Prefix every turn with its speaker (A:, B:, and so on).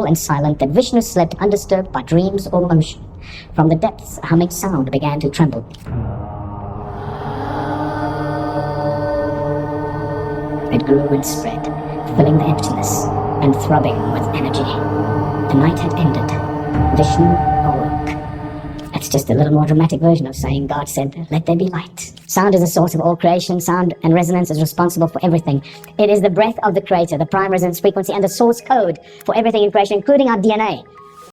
A: and silent that Vishnu slept undisturbed by dreams or motion. From the depths, a humming sound began to tremble. It grew and spread, filling the emptiness and throbbing with energy. The night had ended. Vishnu awoke. That's just a little more dramatic version of saying God said, "Let there be light." Sound is the source of all creation. Sound and resonance is responsible for everything. It is the breath of the Creator, the prime resonance frequency, and the source code for everything in creation, including our DNA.